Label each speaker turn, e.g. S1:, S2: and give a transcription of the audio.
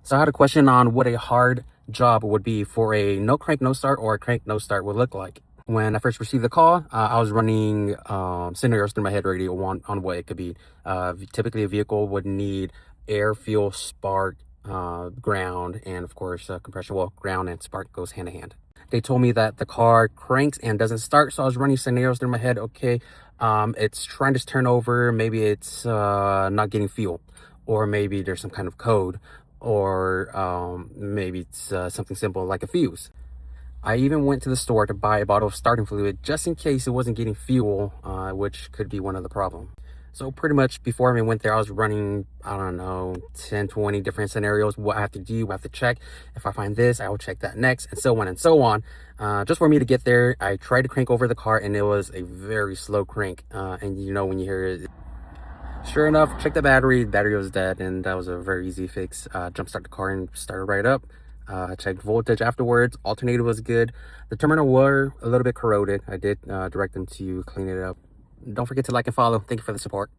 S1: So I had a question on what a hard job would be for a no crank, no start or a crank, no start would look like. When I first received the call, I was running scenarios through my head already on what it could be. Typically, a vehicle would need air, fuel, spark, ground, and of course, compression. Well, ground and spark goes hand in hand. They told me that the car cranks and doesn't start, so I was running scenarios through my head. Okay, it's trying to turn over. Maybe it's not getting fuel, or maybe there's some kind of code, or maybe it's something simple like a fuse. I even went to the store to buy a bottle of starting fluid just in case it wasn't getting fuel, which could be one of the problems. So pretty much before I went there, I was running, I don't know, 10, 20 different scenarios, what I have to do, what I have to check. If I find this, I will check that next, and so on and so on. Just for me to get there, I tried to crank over the car, and it was a very slow crank. And you know, when you hear it, sure enough, check the battery was dead, and that was a very easy fix. Jump start the car and started right up. Checked voltage afterwards. Alternator was good. The terminal were a little bit corroded. I did direct them to clean it up. Don't forget to like and follow. Thank you for the support.